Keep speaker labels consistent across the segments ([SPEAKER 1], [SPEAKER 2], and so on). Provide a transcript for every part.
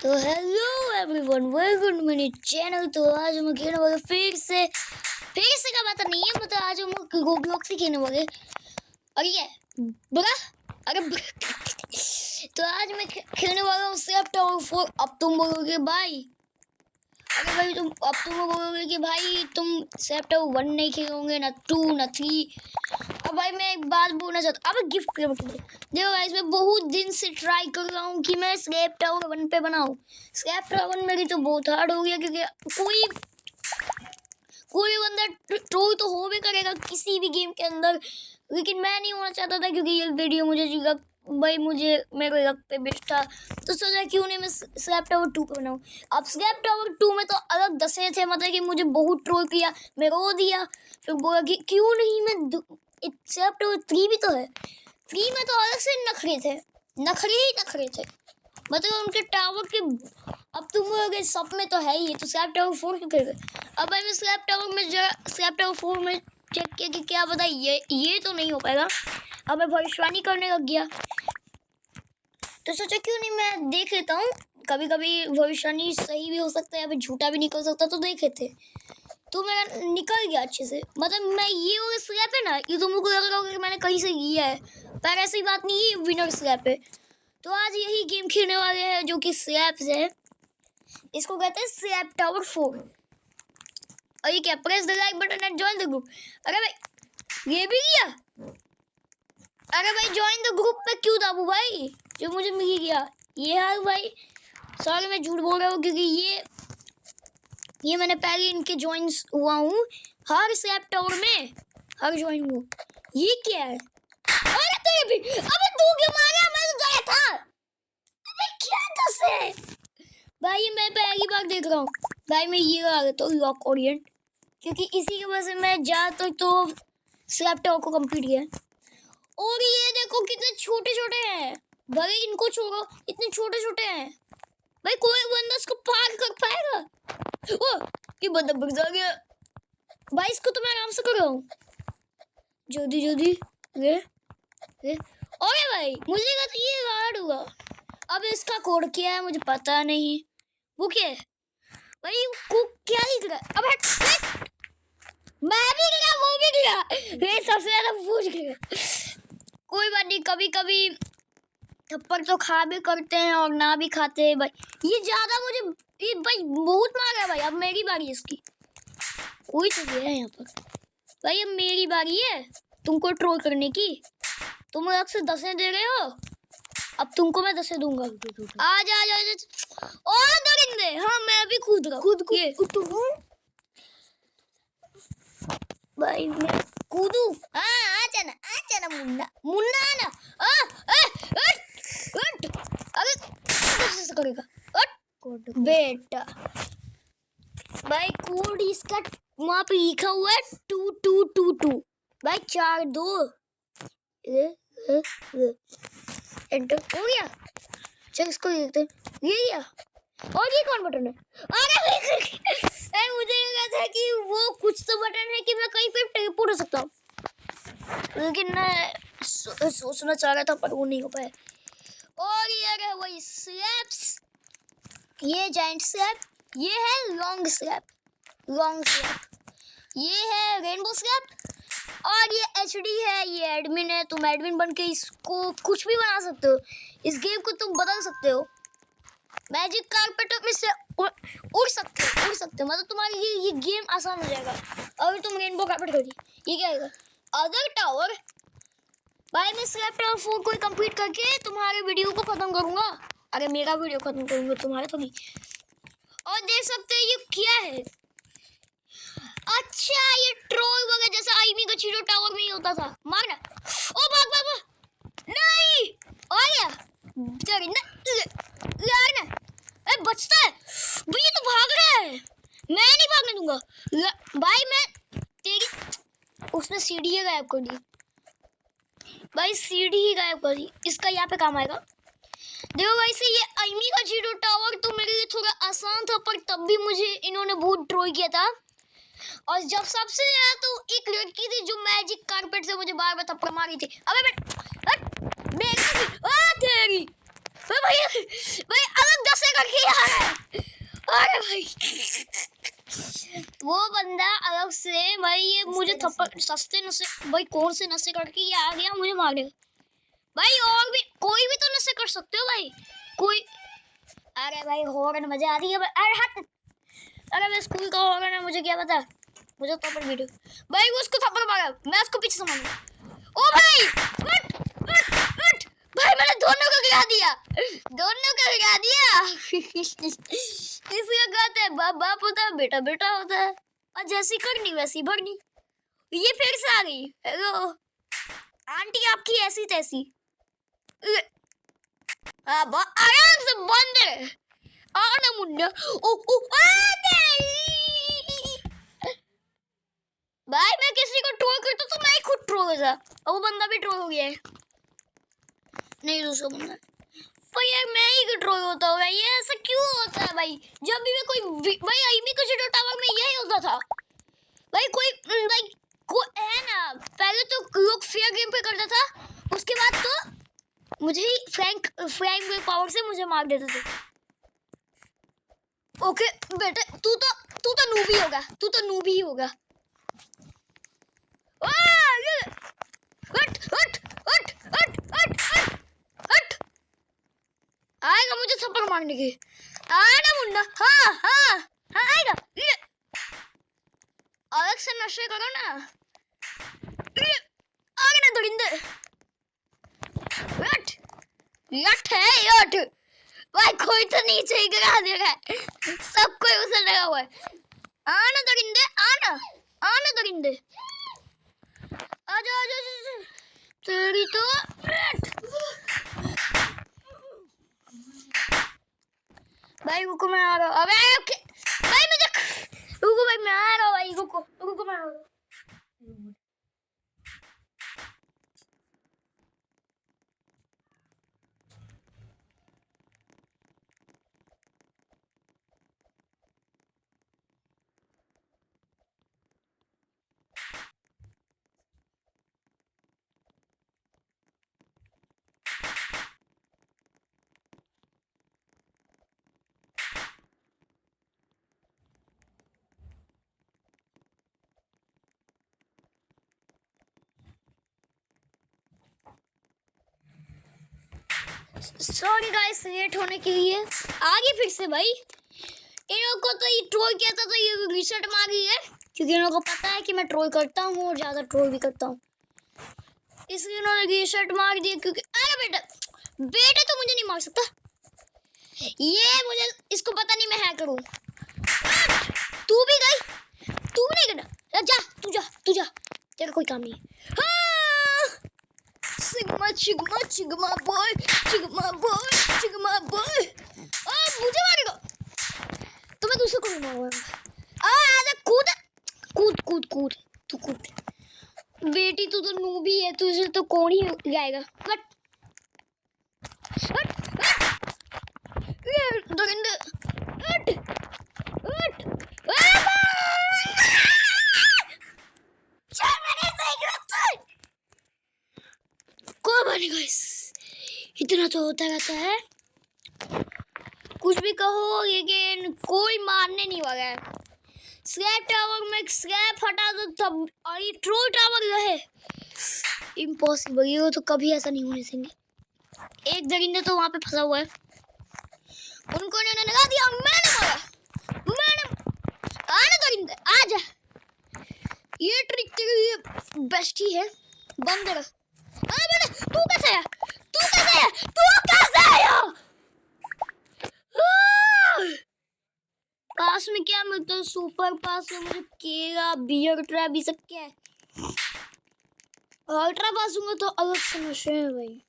[SPEAKER 1] तो hello everyone, welcome to मेरे channel. तो आज हम खेलने वाले फिर से का बात नहीं है, मतलब आज हम रोब्लॉक्स ही खेलने वाले। और ये बुरा तो आज मैं खेलने वाला हूँ सिर्फ टावर 4। अब तुम बोलोगे भाई, अरे भाई तुम बोलोगे कि भाई तुम सिर्फ टावर 1 नहीं खेलोगे, ना 2 ना 3। अब भाई मैं एक बात बोलना चाहता हूँ। अब गिफ्ट देखो गाइस, मैं बहुत दिन से ट्राई कर रहा हूँ कि मैं स्लैब टावर 1 पे बनाऊँ। स्लैब टावर 1 मेरी तो बहुत हार्ड हो गया, क्योंकि कोई बंदा ट्रोल तो हो भी करेगा किसी भी गेम के अंदर, लेकिन मैं नहीं होना चाहता था, क्योंकि ये वीडियो मेरे लक पे बेस्ट था। तो सोचा क्यों नहीं मैं स्लैब टावर 2 पे बनाऊँ। अब स्लैब टावर 2 में तो अलग दसे थे, मतलब कि मुझे बहुत ट्रोल किया, मैं रो दिया। फिर बोला कि क्यों नहीं मैं स्लैब टावर 3 भी तो है। 3 में तो अलग से नखरे थे, मतलब उनके टावर के। अब तुम बोलोगे सब में तो है ही, तो स्लैब टावर 4 क्यों करेगा। अब भाई मैं स्लैब टावर 4 में चेक किया कि क्या पता ये तो नहीं हो पाएगा। अब मैं भविष्यवाणी करने लग गया, तो सोचा क्यों नहीं मैं देख लेता हूँ। कभी कभी भविष्यवाणी सही भी हो सकता है या फिर झूठा भी निकल सकता, तो देखे थे तो मेरा निकल गया अच्छे से। मतलब मैं ये वाला स्लैब है ना, ये तो मुझको लग रहा होगा कि मैंने कहीं से लिया है, पर ऐसी बात नहीं है, विनर स्लैब है। तो आज यही गेम खेलने वाले हैं जो कि स्लैब्स है, इसको कहते हैं स्लैब टावर 4। और ये क्या, press the like button and join the group. अरे भाई ये भी किया। अरे भाई ज्वाइन द ग्रुप पे क्यों दाबू भाई, जो मुझे मिल गया ये है भाई। सॉरी मैं झूठ बोल रहा हूँ, क्योंकि ये मैंने पहले इनके ज्वाइन हुआ हूँ, हर स्लैब टावर में हर ज्वाइन हुआ। ये क्या है, अरे तेरे भी, अबे तू क्यों मारा, मैं तो गया था। अबे क्या दसे भाई, मैं पहली बार देख रहा हूँ भाई। मैं ये लगा देता हूँ लॉक ओरिएंट, क्योंकि इसी की वजह से मैं ज़्यादातर तो स्लैब टावर को कंप्लीट किया। और ये देखो कितने छोटे छोटे हैं भाई, इनको छोड़ो, इतने छोटे छोटे हैं भाई, कोई बंदा इसको पार कर पाएगा। ओ ये बंदा बग जा गया भाई, इसको तो मैं आराम से कर रहा हूँ, जल्दी जल्दी। ओए भाई मुझे लगा तो ये हार्ड हुआ। अब इसका कोड क्या है मुझे पता नहीं, वो क्या है भाई, वो क्या लिख रहा है। अब मैं भी गया, वो भी गया, ये सबसे ज्यादा पूछ गया। कोई बात नहीं, कभी कभी थप्पड़ तो खा भी करते हैं और ना भी खाते हैं भाई। ये ज्यादा मुझे ये भाई बहुत मार है भाई। अब मेरी बारी है इसकी, कोई तो गया है यहाँ पर भाई। अब मेरी बारी है तुमको ट्रोल करने की। तुम अलग से 10 दे रहे हो, अब तुमको मैं 10 दूंगा। आ जा और दरिंदे। हाँ मैं भी खुद भाई मैं कूदू। हाँ आ जाना मुन्ना ना। अरे कैसे करेगा बेटा भाई। कोड इसका वहाँ पे लिखा हुआ है 2222 भाई, 42 एंटर हो गया। चल इसको देखते हैं, ये गया। और ये कौन बटन है, अरे मुझे लगा था कि वो कुछ तो बटन है कि मैं कहीं पे टेलीपोर्ट हो सकता हूँ, लेकिन मैं सोचना चाह रहा था पर वो नहीं हो पाया। और ये रहा वही स्लैब्स, ये जाइंट स्लैब, ये है लॉन्ग स्लैब, ये है रेनबो स्लैब, और ये एचडी है, ये एडमिन है। तुम एडमिन बन के इसको कुछ भी बना सकते हो, इस गेम को तुम बदल सकते हो। मैजिक कारपेट में से उड़ सकते हो, मतलब तुम्हारे ये गेम आसान हो जाएगा अगर तुम रेनबो कारपेट कर दी। ये क्या है अदर टावर भाई, मैं स्लैब टावर 4 को कंप्लीट करके तुम्हारे वीडियो को खत्म करूंगा। अरे मेरा वीडियो खत्म करूंगा, तुम्हारा तो नहीं। और देख सकते हैं ये क्या है, अच्छा ये ट्रोल वगैरह जैसा आईमी का चीरो टावर में ही होता था। मारना, ओ भाग नहीं आ गया तेरी ना यार ना। अरे बचता है भाई, ये तो भाग रहा है, मैं नहीं भागने दूंगा भाई। मैं तेरी उसने सीढ़ी ही गायब कर दी भाई, सीढ़ी ही गायब कर दी। इसका यहाँ पे काम आएगा। देखो भाई से ये आईमी का चीरो टावर तो मेरे लिए थोड़ा आसान था, पर तब भी मुझे इन्होंने बहुत ट्रोल किया था। और जब सबसे ज्यादा तो एक लड़की थी जो मैजिक कारपेट से मुझे बार बार थप्पड़ मारी थी। अबे तेरी भाई अलग नशे करके आ रहा है। अरे भाई वो बंदा अलग से भाई, ये मुझे थप्पड़ सस्ते नशे भाई, कौन से नशे करके ये आ गया मुझे मार देगा भाई। और भी कोई भी तो नशे कर सकते हो भाई, कोई। अरे भाई हॉर्न मजा आ रही है। अरे हट, अरे मैं स्कूल का हॉर्न है, मुझे क्या पता, मुझे थप्पड़ वीडियो भाई। वो उसको थप्पड़ मारा, मैं उसको पीछे से मारूंगा। ओ भाई हट हट हट भाई, मैंने दोनों को गिरा दिया, दोनों को गिरा दिया। इसका कहते हैं बाप बाप होता है, बेटा बेटा होता है, और जैसी करनी वैसी भरनी। ये फिर से आ गई। हेलो आंटी, आपकी ऐसी तैसी। आराम से बंद है आना मुन्ना। ओ ओ भाई मैं किसी को ट्रोल करता तो मैं ही खुद ट्रोल हो जा, और वो बंदा भी ट्रोल हो गया है। नहीं दूसरा बंदा पर यार मैं ही ट्रोल होता हूँ भाई, ये ऐसा क्यों होता है भाई? जब भी मैं कोई भाई आईमी को शूटर टावर में यही होता था भाई। कोई भाई को है ना, पहले तो लोग फेयर गेम पे करता था, उसके बाद तो मुझे ही फ्रैंक पावर से मुझे मार देते थे। ओके बेटे, तू तो नूबी होगा, तू तो नूबी होगा। हट हट हट हट हट हट, आएगा मुझे थप्पड़ मारने की। आना मुन्ना, हाँ हाँ हाँ आएगा। अलग से नशे करो ना, आगे ना दरिंदे। यट यट है यट भाई, कोई तो नीचे ही गिरा देगा, सब कोई उसे लगा हुआ है। आना दरिंदे, आना आना दरिंदे, आजा आजा तेरी तो। भाई रुको मैं आ रहा हूँ। अबे भाई मुझे रुको भाई, मैं आ रहा हूँ भाई, रुको रुको मैं आ रहा हूँ। सॉरी गाइस लेट होने के लिए। आगे फिर से भाई, इन लोगों को तो ये ट्रोल किया था तो ये रिसेट मार रही है, क्योंकि इन लोगों को पता है कि मैं ट्रोल करता हूँ और ज़्यादा ट्रोल भी करता हूँ, इसलिए उन्होंने रिसेट मार दिया। क्योंकि अरे बेटा बेटे तो मुझे नहीं मार सकता, ये मुझे इसको पता नहीं मैं हैकर हूँ। तू भी गई, तू नहीं गया, जा तू जा तू जा, तेरा कोई काम नहीं है। सिग्मा चिग्मा चिग्मा बॉय चिग्मा बॉय चिग्मा बॉय। मुझे मारेगा तो मैं दूसरे को भी मारूंगा। आजा कूद कूद कूद कूद, तू कूद। बेटी तू तो नूबी है, तुझे तो कौन ही जाएगा। बट हट हट दरिंदे हट हट। इतना तो होता रहता है, कुछ भी कहो लेकिन कोई मारने नहीं वाला है। स्क्रैप टावर में स्क्रैप हटा दो तब, और ये ट्रू टावर रहे, इम्पॉसिबल, ये तो कभी ऐसा नहीं होने देंगे। एक दरिंदे तो वहां पे फंसा हुआ है, उनको ने लगा दिया, मैंने मारा, मैंने। आना दरिंदे आजा, ये ट्रिक तेरे लिए बेस्ट ही है, बंद रख। तू कैसे आया, तू कैसे आया, तू कैसे आया? पास में क्या मिलता है? सुपर पास में मुझे केला बियर ट्रैप भी सब क्या है। अल्ट्रा पास दूंगा तो अलग से नशे है भाई,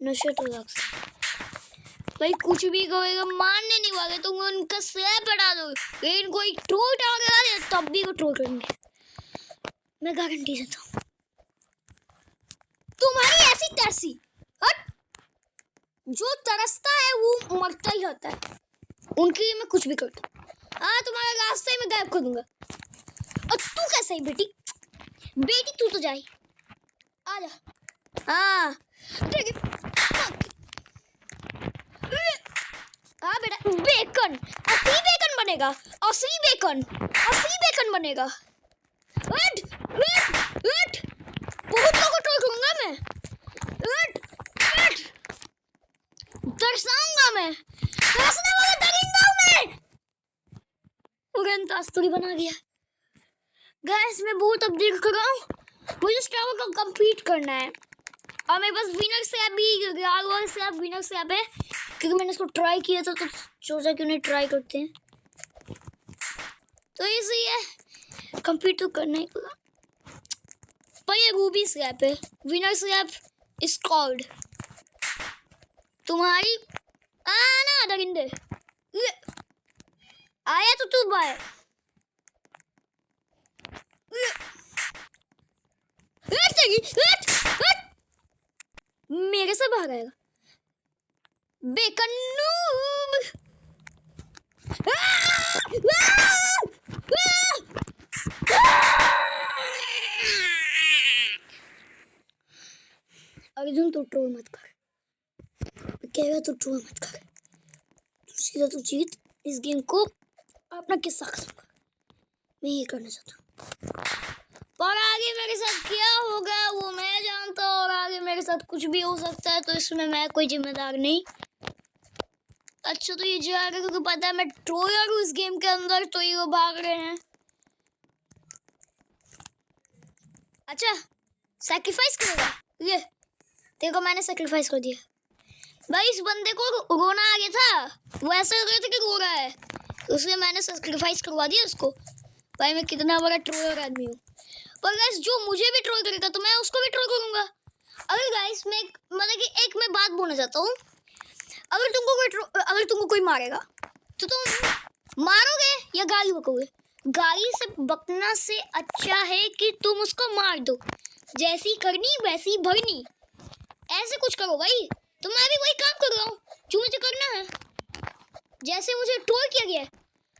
[SPEAKER 1] नशे तो अलग से भाई। कुछ भी कहेगा मानने नहीं वाले, तुम उनका स्लैब बढ़ा दो, लेकिन कोई ट्रोल टावर लगा दे तब भी वो ट्रोल करेंगे, मैं गारंटी देता हूँ। तुम्हारी ऐसी तैसी हट, जो तरसता है वो मरता ही होता है, उनके लिए मैं कुछ भी करता हूँ। हाँ तुम्हारा रास्ते में गायब कर दूंगा। और तू कैसे है बेटी, बेटी तू तो जाए, आजा। हाँ बेकन, असली बेकन बनेगा, असली बेकन, असली बेकन बनेगा। वेट वेट वेट, बहुत लोगों को करूंगा मैं। वेट वेट, दर्शाऊंगा मैं, दर्शने वाला दरिंदा हूं मैं। उड़नतास्तुरी बना गया। गैस मैं बहुत अपडेट कर रहा हूँ, मुझे स्टार वॉर का कंप्लीट करना है। और मेरे पास विनर स्लैब भी, रागवाल स्लैब, विनर स्लैब है, क्योंकि मैंने इसको ट्राई किया था तो सोचा कि उन्हें ट्राई करते हैं। तो इसी है, कंप्लीट तो करना ही पड़ा। पर ये रूबी स्लैब है, विनर स्लैब इज कॉल्ड। तुम्हारी आना दरिंदे, आया तो तू बाय। मेरे से बाहर आएगा बेकन नूब। अर्जुन तो ट्रोल मत कर, कहेगा तो ट्रोल मत कर, तू सीधा तो जीत इस गेम को, अपना किस्सा खत्म कर। मैं ये करना चाहता हूँ, पर आगे मेरे साथ क्या होगा वो मैं जानता हूँ, और आगे मेरे साथ कुछ भी हो सकता है, तो इसमें मैं कोई जिम्मेदार नहीं। अच्छा तो ये जा रहा, क्योंकि पता है मैं ट्रोलर हूँ इस गेम के अंदर, तो ये वो भाग रहे हैं। अच्छा सैक्रिफाइस करेगा ये, देखो मैंने सैक्रिफाइस कर दिया। भाई इस बंदे को रोना आ गया था, वो ऐसा लग रहा था कि रो रहा है, इसलिए मैंने सैक्रिफाइस करवा दिया उसको। भाई मैं कितना बड़ा ट्रोलर आदमी हूँ। पर गाइस जो मुझे भी ट्रोल करेगा तो मैं उसको भी ट्रोल करूंगा। अगर गाइस मैं मतलब कि एक मैं बात बोलना चाहता हूँ, अगर तुमको कोई मारेगा तो तुम मारोगे या गाली बकोगे? गाली से बकना से अच्छा है कि तुम उसको मार दो, जैसी करनी वैसी भरनी, ऐसे कुछ करो भाई। तो मैं भी वही काम कर रहा हूँ जो मुझे करना है। जैसे मुझे ट्रोल किया गया है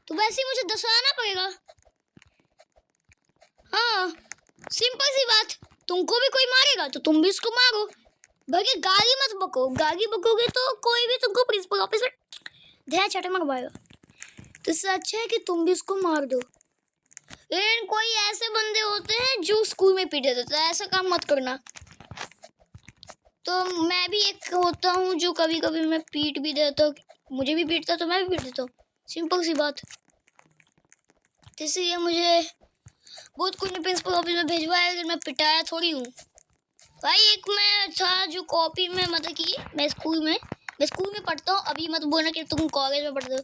[SPEAKER 1] तो वैसे ही मुझे दर्शाना पड़ेगा। हाँ सिंपल सी बात, तुमको भी कोई मारेगा तो तुम भी उसको मारो, भले गाली मत बको। गाली बकोगे तो कोई भी तुमको प्रिंसिपल ऑफिस में ध्यान चटे मंगवाएगा, तो इससे अच्छा है कि तुम भी उसको मार दो। लेकिन कोई ऐसे बंदे होते हैं जो स्कूल में पीटे देते हैं, ऐसा काम मत करना। तो मैं भी एक होता हूँ जो कभी कभी मैं पीट भी देता हूँ, मुझे भी पीटता तो मैं भी पीट देता हूँ, सिंपल सी बात। इसलिए मुझे बहुत कुछ ने प्रिंसिपल ऑफिस में भेजवाया, लेकिन मैं पिटाया थोड़ी हूँ भाई। एक मैं था जो कॉपी में मतलब कि मैं स्कूल में पढ़ता हूँ, अभी मत बोलना कि तुम कॉलेज में पढ़ते हो।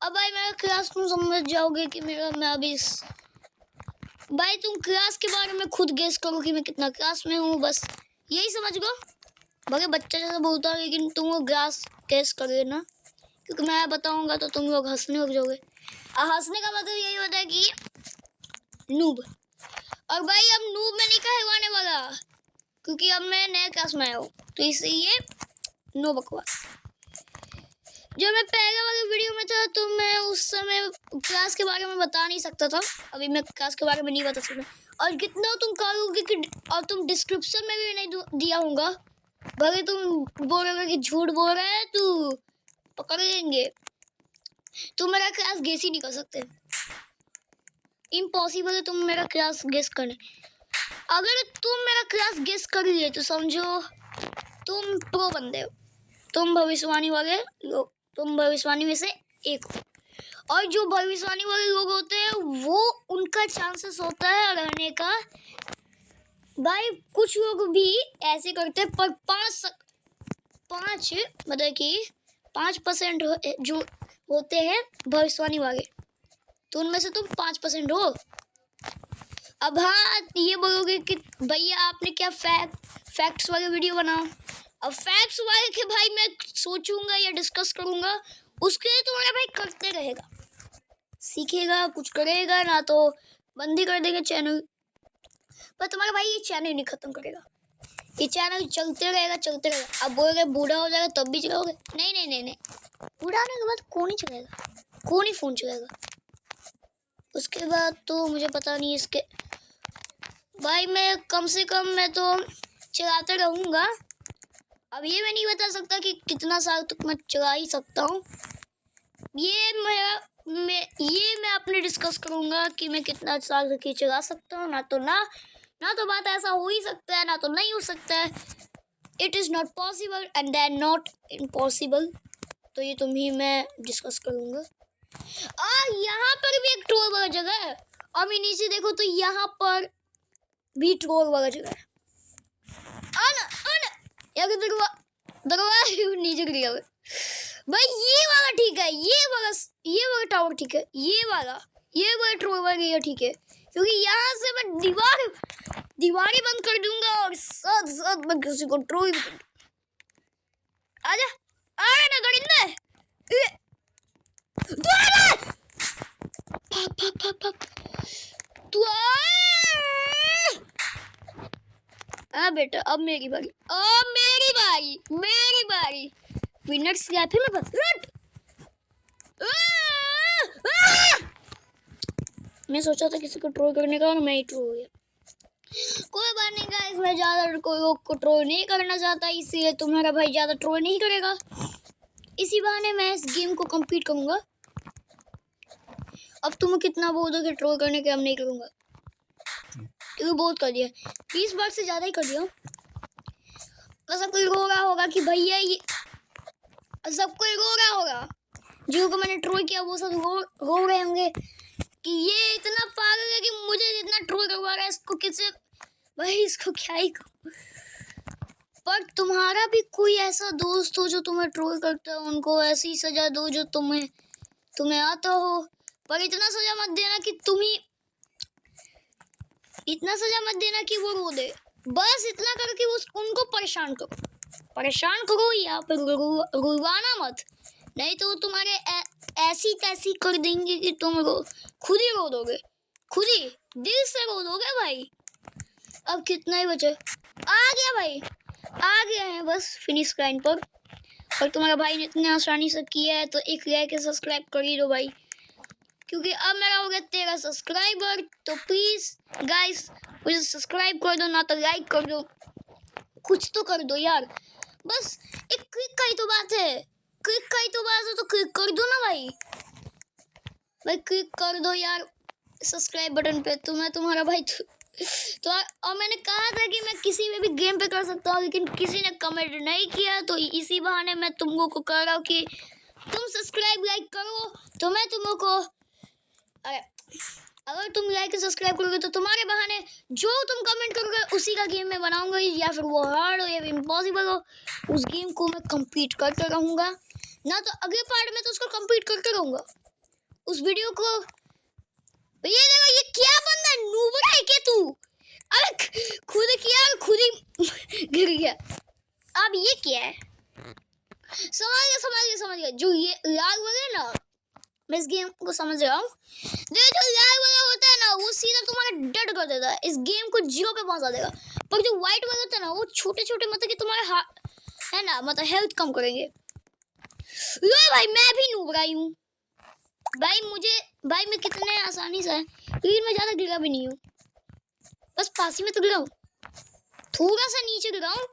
[SPEAKER 1] अब भाई मेरा क्लास तुम समझ जाओगे कि मैं अभी भाई तुम क्लास के बारे में खुद गेस करो कि मैं कितना क्लास में हूँ, बस यही समझ लो। भले बच्चा जैसा बोलता है लेकिन तुम वो क्लास गेस करोगे ना, क्योंकि मैं बताऊँगा तो तुम लोग हंसने लग जाओगे। हंसने का मतलब यही होता है कि नूब। और भाई अब नूब में नहीं कहवाने वाला, क्योंकि अब मैं नए क्लास में आया हूँ, तो इसलिए नो बकवास। जब मैं पहले वाले वीडियो में था तो मैं उस समय क्लास के बारे में बता नहीं सकता था, अभी मैं क्लास के बारे में नहीं बता सकता। और कितना तुम कहोगे कि और तुम डिस्क्रिप्शन में भी नहीं दिया होगा, भले तुम बोलोगे कि झूठ बोल रहा है तू, पकड़ लेंगे। तुम मेरा क्लास गेस ही नहीं कर सकते, इम्पॉसिबल है तुम मेरा क्लास गेस करने। अगर तुम मेरा क्लास गेस कर लिए तो समझो तुम प्रो बंदे हो, तुम भविष्यवाणी वाले लोग, तुम भविष्यवाणी में से एक हो। और जो भविष्यवाणी वाले लोग होते हैं वो उनका चांसेस होता है रहने का। भाई कुछ लोग भी ऐसे करते हैं, पर 5 मतलब कि 5% जो होते हैं भविष्यवाणी वाले, तो उनमें से तुम 5% हो। अब हाँ ये बोलोगे कि भैया आपने क्या फैक्ट्स वाले वीडियो बनाओ। अब फैक्ट्स वाले के भाई मैं सोचूंगा या डिस्कस करूंगा, उसके लिए तुम्हारा भाई करते रहेगा, सीखेगा, कुछ करेगा ना तो बंद ही कर देगा चैनल। पर तुम्हारा भाई ये चैनल नहीं खत्म करेगा, ये चैनल चलते रहेगा। अब बोलोगे बूढ़ा हो जाएगा तब भी चलाओगे? नहीं, बूढ़ा होने के बाद कौन ही चलाएगा, कौन ही फ़ोन चलाएगा उसके बाद? तो मुझे पता नहीं इसके भाई, मैं कम से कम मैं तो चलाते रहूँगा। अब ये मैं नहीं बता सकता कि कितना साल तक मैं चला ही सकता हूँ, मैं अपने डिस्कस करूंगा कि मैं कितना साल तक ये चला सकता हूँ। ना तो बात ऐसा हो ही सकता है, ना तो नहीं हो सकता है। It is not possible and then not impossible. तो ये तुम्ही मैं डिस्कस करूंगा। यहाँ पर भी एक ट्रोल वाला जगह है, और मैं नीचे देखो तो यहाँ पर भी ट्रोल वाला जगह है। आना यार, दरवाजा नीचे गिर गया भाई। ये वाला ठीक है, ये वाला टावर ठीक है, ये वाला ट्रोल वाला एरिया ठीक है, क्योंकि यहाँ से मैं दीवारें बंद कर दूंगा और साथ मैं किसी को ट्रोल भी कर। आजा ना दरिंदे, भाग तू आ बेटा। अब मेरी बारी। विनर स्क्रैप है मेरे पास। मैं सोचा था किसी को ट्रोल करने का और मैं ही ट्रोल हो गया। कोई बात नहीं गाइस, मैं ज़्यादा कोई ट्रोल नहीं करना चाहता, इसीलिए तुम्हारा भाई ज़्यादा ट्रोल नहीं करेगा। इसी बहाने मैं इस गेम को कंप्लीट करूँगा। अब तुम कितना बोलोगे ट्रोल करने के, हम नहीं करूँगा क्योंकि बहुत कर दिया, 20 बार से ज़्यादा ही कर दिया। सब कोई रो रहा होगा कि भैया ये, सब कोई रो रहा होगा जिनको मैंने ट्रोल किया, वो सब रो रहे होंगे कि ये इतना पागल है कि मुझे इतना ट्रोल करवा रहा है, इसको किससे भाई, इसको क्या ही कहूं। पर तुम्हारा भी कोई ऐसा दोस्त हो जो तुम्हें ट्रोल करता है, उनको ऐसी सजा दो जो तुम्हें आता हो। पर इतना सजा मत देना कि वो रो दे। बस इतना करो कि उनको परेशान करो या फिर रुवाना मत, नहीं तो तुम्हारे ऐसी तैसी कर देंगे कि तुम खुद ही रो दोगे, खुद ही दिल से रो दोगे भाई। अब कितना ही बचे, आ गया है बस फिनिश लाइन पर। और तुम्हारा भाई ने इतने आसानी से किया है तो एक लाइक के सब्सक्राइब कर ही दो भाई, क्योंकि अब मेरा हो गया 13 सब्सक्राइबर। तो प्लीज़ गाइस मुझे सब्सक्राइब कर दो, ना तो लाइक कर दो, कुछ तो कर दो यार। बस एक क्लिक का ही तो बात है, तो क्लिक कर दो ना भाई, क्लिक कर दो यार सब्सक्राइब बटन पे। तो मैं तुम्हारा भाई तो और मैंने कहा था कि मैं किसी में भी गेम पे कर सकता हूँ, लेकिन किसी ने कमेंट नहीं किया, तो इसी बहाने मैं तुम लोगों को कह रहा हूँ कि तुम सब्सक्राइब लाइक करो। तो मैं तुम लोगों को, अगर तुम लाइक सब्सक्राइब करोगे तो तुम्हारे बहाने जो तुम कमेंट करोगे उसी का गेम मैं बनाऊंगा, या फिर वो हार्ड हो या फिर इम्पॉसिबल हो, उस गेम को मैं कंप्लीट करते रहूँगा। ना तो अगले पार्ट में तो उसको कंप्लीट करते रहूँगा उस वीडियो को। ये देखो, ये क्या बंदा नूबड़ा है क्या तू? अरे खुद किया खुद ही गिर गया। अब ये क्या है? समझ गया जो ये लाग वगैरह ना, मैं इस गेम को समझ रहा हूँ। जो लाग वगैरह होता है ना, वो सीधा तुम्हारा डेड कर देता है, इस गेम को 0 पे पहुंचा देगा। पर जो व्हाइट वगैरह होता है ना, वो छोटे छोटे मतलब कि तुम्हारे है ना, मतलब हेल्थ कम करेंगे। लो भाई, मैं भी नूबड़ा ही हूँ भाई मैं कितने आसानी से, लेकिन मैं ज़्यादा गिरा भी नहीं हूँ, बस पास ही में तो गिरा हूँ, थोड़ा सा नीचे गिरा हूँ,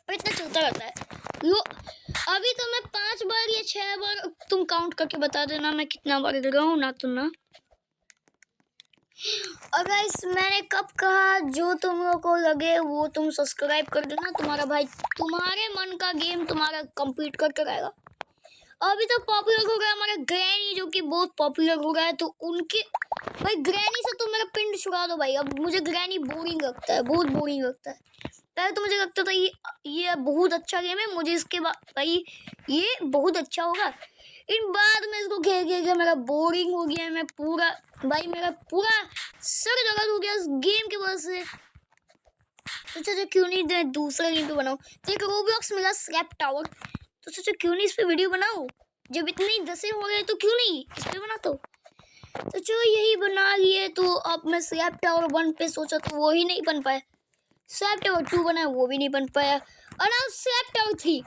[SPEAKER 1] पर इतना चलता रहता है। लो अभी तो मैं 5 बार या 6 बार, तुम काउंट करके बता देना मैं कितना बार गिरा हूँ, ना तो ना। और गाइस मैंने कब कहा, जो तुम लोगों को लगे वो तुम सब्सक्राइब कर देना, तुम्हारा भाई तुम्हारे मन का गेम तुम्हारा कंप्लीट करके रहेगा। अभी तो पॉपुलर हो गया हमारा ग्रैनी, जो कि बहुत पॉपुलर हो गया है, तो उनके भाई ग्रैनी से तुम मेरा पिंड छुड़ा दो भाई। अब मुझे ग्रैनी बोरिंग लगता है, बहुत बोरिंग लगता है। पहले तो मुझे लगता था ये बहुत अच्छा गेम है, मुझे इसके बाद भाई ये बहुत अच्छा होगा, इन बाद में इसको खेल के मेरा बोरिंग हो गया है। मैं पूरा मेरा पूरा सर दर्द हो गया उस गेम की वजह से। तो सोचा क्यों नहीं दूसरा गेम पे बनाऊँ, तो एक रोब्लॉक्स मिला स्क्रैप टावर, तो सोचा क्यों नहीं इस पे वीडियो बनाओ, जब इतने दसे हो गए तो क्यों नहीं इस पे बनाता हूँ। तो चलो यही बना लिए। तो अब मैं स्क्रैप टावर 1 पे सोचा तो वो ही नहीं बन पाया, स्क्रैप टावर 2 बना वो भी नहीं बन पाया, और अब स्क्रैप टावर 3।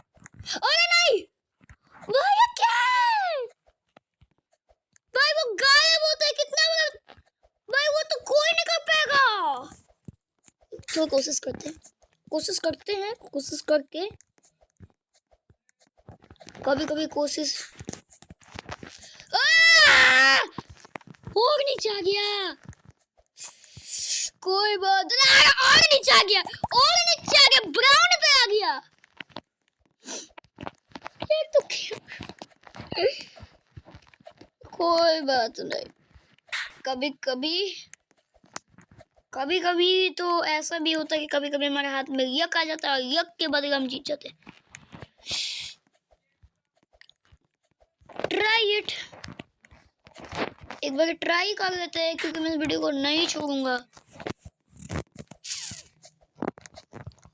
[SPEAKER 1] अरे नहीं भाई, क्या है भाई, वो गायब होता है कितना भाई, वो तो कोई नहीं कर पाएगा। तो कोशिश करके कभी कोशिश नीचे आ गया, कोई बात नहीं। और नीचे आ गया, और नीचे आ गया, ब्राउन पे आ गया। ये तो कोई बात नहीं। कभी कभी तो ऐसा भी होता है कि कभी कभी हमारे हाथ में यक आ जाता है और यक के बदले हम जीत जाते हैं। ट्राई इट, एक बार ट्राई कर लेते हैं, क्योंकि मैं इस वीडियो को नहीं छोड़ूंगा।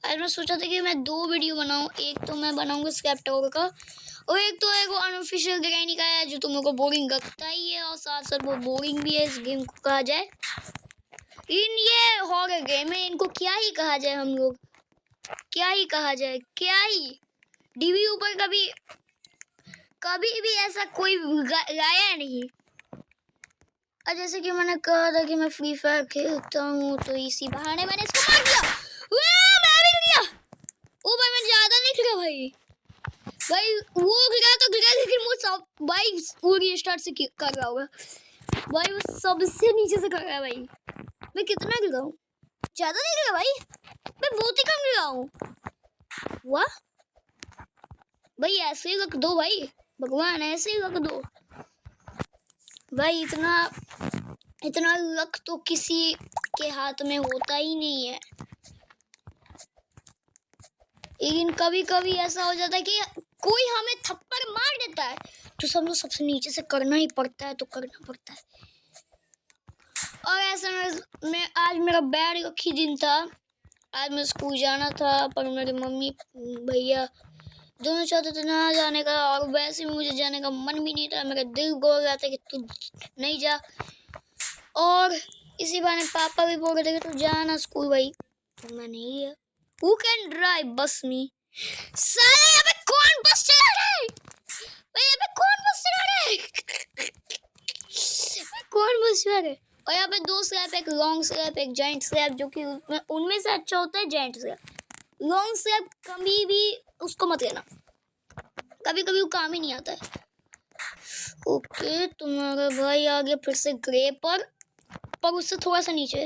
[SPEAKER 1] आज मैं सोचा था कि मैं 2 वीडियो बनाऊं, एक तो मैं बनाऊंगा स्क्रैप टावर का, और एक तो है वो अनऑफिशियल ग्रैनी का है, जो तुम लोगों को बोरिंग लगता ही है और साथ साथ वो बोरिंग भी है इस गेम को कहा जाए। ये हॉरर गेम है, इनको क्या ही कहा जाए, हम लोग क्या ही कहा जाए, क्या ही। डीवी ऊपर कभी भी ऐसा कोई गाया नहीं। और जैसे कि मैंने कहा था कि मैं फ्री फायर खेलता हूँ, तो इसी बहाने मैंने इसको मार दिया। मैं भी गिर गया। ओ भाई मैं ज्यादा नहीं गिरा भाई वो गिरा तो गिरा, लेकिन वो सब भाई वो रीस्टार्ट से कर रहा होगा भाई, वो सबसे नीचे से कर रहा है भाई। मैं कितना गिरा हूँ, ज्यादा नहीं गिरा भाई, मैं बहुत ही कम गिरा हूँ। वाह भाई, ऐसे ही रख दो भाई, भगवान ऐसे ही रख दो भाई। इतना लक तो किसी के हाथ में होता ही नहीं है। लेकिन कभी कभी ऐसा हो जाता है कि कोई हमें थप्पड़ मार देता है, तो सब लोग सबसे नीचे से करना ही पड़ता है, तो करना पड़ता है। और ऐसा मैं आज मेरा बैड लकी दिन था। आज मैं स्कूल जाना था, पर मेरी मम्मी भैया दोनों चाहते थे ना जाने का, और वैसे भी मुझे जाने का मन भी नहीं था। मेरा दिल बोल रहा था कि तू नहीं जा, और इसी बहाने पापा भी बोल रहे थे कि तू जाना स्कूल भाई, तो मैं नहीं गया। Who can drive बस में? साले यहाँ पे कौन बस चला रहा है भाई? यहाँ पे कौन बस चला रहा है? कौन बस चला रहा है? और यहाँ पे 2 स्लैब, एक लॉन्ग स्लैब, एक जाइंट स्लैब, जो कि उनमें से अच्छा होता है जाइंट स्लैब। लॉन्ग स्लैब कभी भी उसको मत लेना, कभी कभी वो काम ही नहीं आता है। ओके, तुम्हारा भाई आ गया फिर से ग्रे पर उससे थोड़ा सा नीचे।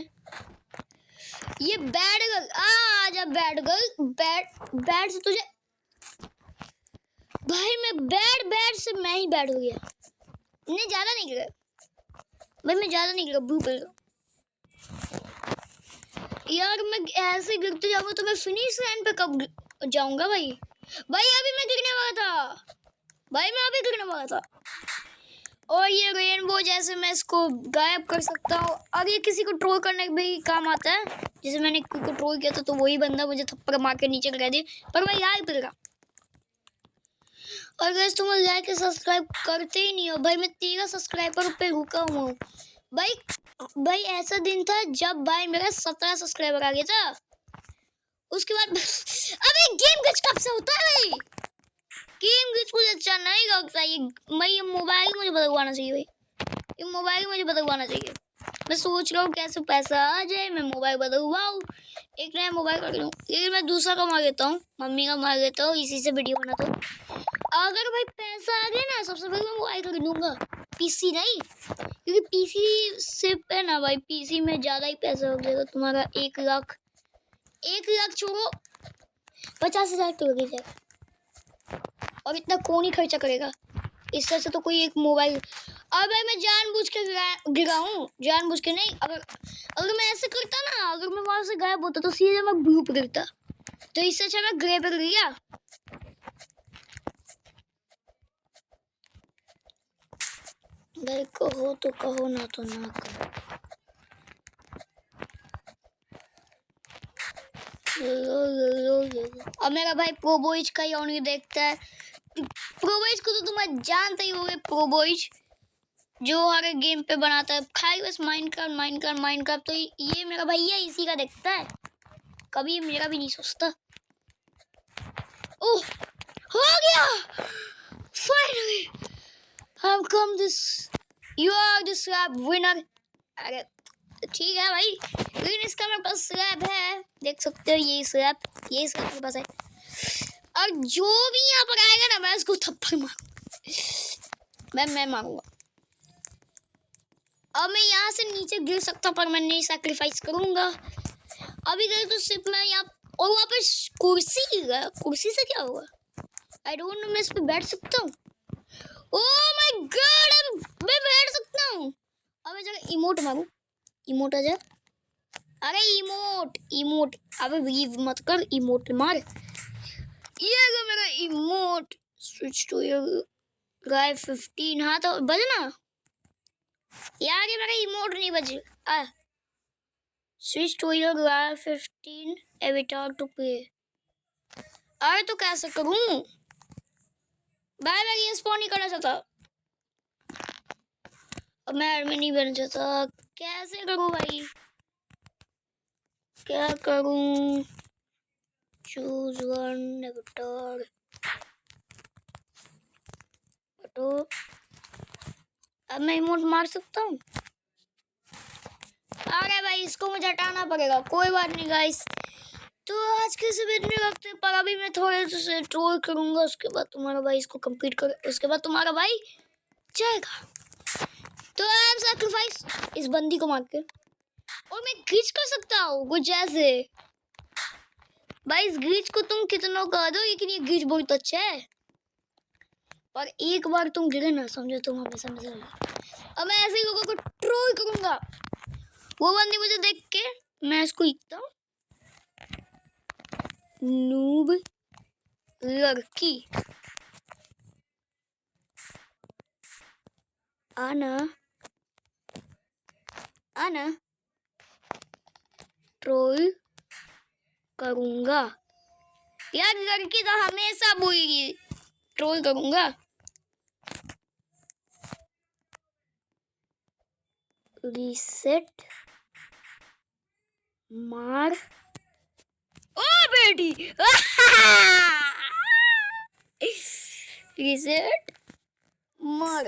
[SPEAKER 1] ये बैड गर्ल, आजा बैड गर्ल। बैड से तुझे भाई, मैं बैड से मैं ही बैड हो गया। नहीं ज्यादा नहीं गिरा भाई, मैं ज्यादा नहीं गिरा, ब्लू पे यार। मैं ऐसे गिरते जाऊंगा तो मैं फिनिश लाइन पे कब जाऊंगा भाई? अभी मैं गिरने वाला था भाई, मैं अभी गिरने वाला था। और ये रेनबो जैसे मैं इसको गायब कर सकता हूँ, और ये किसी को ट्रोल करने में भी काम आता है। जैसे मैंने को ट्रोल किया था, तो वही बंदा मुझे थप्पड़ मार के नीचे गिरा दिया, पर मैं यहाँ पे गिरा। और गाइस तुम लाइक और सब्सक्राइब करते ही नहीं हो भाई। मैं 13 सब्सक्राइबर पे रुका हुआ हूँ भाई। ऐसा दिन था जब भाई मेरा 17 सब्सक्राइबर आ गया था। उसके बाद अबे गेम ग्लिच कब से होता है भाई? गेम ग्लिच मुझे अच्छा नहीं लगता। ये मोबाइल मुझे बदलवाना चाहिए भाई, ये मोबाइल मुझे बदलवाना चाहिए। मैं सोच रहा हूँ कैसे पैसा आ जाए, मैं मोबाइल बदलवाऊँ, एक नया मोबाइल कर लूँ। लेकिन मैं दूसरा का मार लेता हूँ, मम्मी का मार लेता हूँ, इसी से वीडियो बनाता हूँ। अगर भाई पैसा आ गया ना, सबसे पहले मैं मोबाइल खरीदूंगा, पीसी नहीं, क्योंकि पीसी से है ना भाई, पीसी में ज़्यादा ही पैसा हो जाएगा तुम्हारा। 1 लाख छोड़ो, 50,000 तो लग जाएगा, और इतना कौन ही खर्चा करेगा? इससे अच्छा तो कोई एक मोबाइल। अब भाई मैं जानबूझ के गिराऊं, जानबूझ के नहीं। अगर मैं ऐसे करता ना, अगर मैं वहां से गायब होता तो सीधे मैं ब्लू पे गिरता, तो इससे अच्छा मैं ग्रे पे गिर गया। भाई कहो तो कहो, ना तो ना कहो। अब मेरा भाई प्रोबॉयज का ही ऑनली देखता है। प्रोबॉयज को तो तुम जानते ही होगे, प्रोबॉयज जो हर गेम पे बनाता है, खाली बस माइनक्राफ्ट। तो ये मेरा भैया इसी का देखता है, कभी मेरा भी नहीं सोचता। ओह हो गया finally, How come this? You are the slab winner. अरे ठीक है भाई, लेकिन इसका मेरे पास स्लैब है, देख सकते हो। ये स्लैब मेरे पास है, और जो भी यहाँ पर आएगा ना, मैं उसको थप्पड़ मारूंगा। मैं मारूंगा। अब मैं यहाँ से नीचे गिर सकता पर मैं नहीं सैक्रिफाइस करूंगा। अभी गए तो सिर्फ मैं यहाँ, और वहाँ पे कुर्सी है, कुर्सी से क्या हुआ? आई डोंट नो, मैं इस पे बैठ सकता हूँ? ओह माय गॉड, मैं बैठ सकता हूँ। अब मैं जगह इमोट मारूं, इमोट आ जा। अरे इमोट इमोट, अबे वीव मत कर, इमोट मार। ये है मेरा emote. Switch to your guy 15। हाँ तो बजना यार, ये मेरा इमोट नहीं बज। Switch to your guy 15 avatar to pay. अरे तो कैसे करूं? भाई मैं ये स्पॉन नहीं करना चाहता, अब मैं एडमिन नहीं बनना चाहता। कैसे करूं भाई, क्या करूं? Choose one Avatar. तो अब मैं इमोट मार सकता हूँ? अरे भाई इसको मुझे हटाना पड़ेगा, कोई बात नहीं गाइस। तो आज के इस वीडियो में रखते हैं, पर अभी मैं थोड़े से ट्रोल करूंगा, उसके बाद तुम्हारा भाई इसको कंप्लीट कर, उसके बाद तुम्हारा भाई जाएगा। तो आई एम सैक्रिफाइस इस बंदी को मार के, और मैं ग्लिच कर सकता हूँ कुछ ऐसे। भाई इस ग्लिच को तुम कितना कर दो, लेकिन ये ग्लिच बहुत अच्छा है। पर एक बार तुम गिरे ना, समझो तुम हमेशा नजर। अब मैं ऐसे ही लोगों को ट्रोल करूंगा। वो बंदी मुझे देख के, मैं इसको लिखता हूँ नूब लड़की। आना आना ट्रोल करूंगा। यार लड़की तो हमेशा बोलेगी ट्रोल करूंगा। रीसेट मार। ओ बेटी रीसेट मार।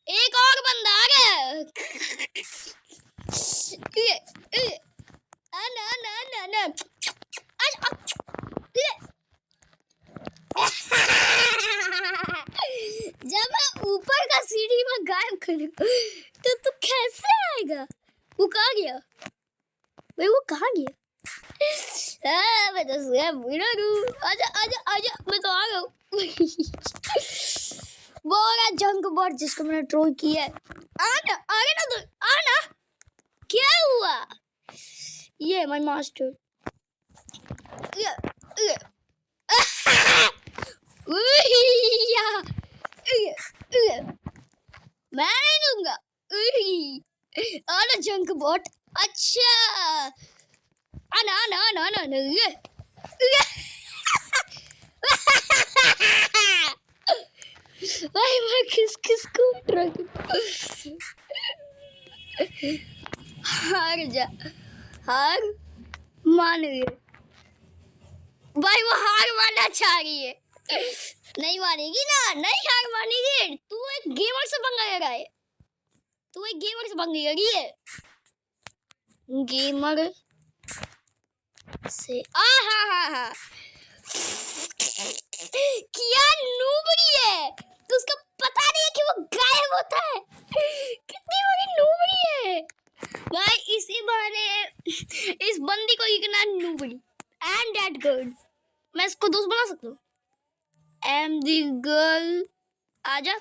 [SPEAKER 1] एक और बंदा आ गया। आना आना आना आना। जब मैं ऊपर का सीढ़ी में गायब करूं तो तू कैसे आएगा? वो कहाँ गया भाई, वो कहाँ गया? मैं तो आजा आजा आजा, मैं तो आ गया हूँ। वो रहा जंक बॉट जिसको मैंने ट्रोल किया है। आना आगे ना तो आना। क्या हुआ? ये माय मास्टर। मैं नहीं दूंगा। आना जंक बॉट। अच्छा आना आना आना आना आना। भाई मैं किस किस को हार जा, हार मान गए भाई। वो हार मानना चाह रही है, नहीं मानेगी ना, नहीं हार मानेगी। तू एक गेमर से पंगा ले रहा है, तू एक गेमर से पंगा ले रही है। गेमर से हा क्या नूबड़ी है, तो उसका पता नहीं है कि वो गायब होता है। कितनी बड़ी नूबड़ी है भाई। इसी बहाने इस बंदी को लिखना नूबड़ी एंड दैट गर्ल। मैं इसको दोस्त बना सकता हूँ। एम दी गर्ल आजा,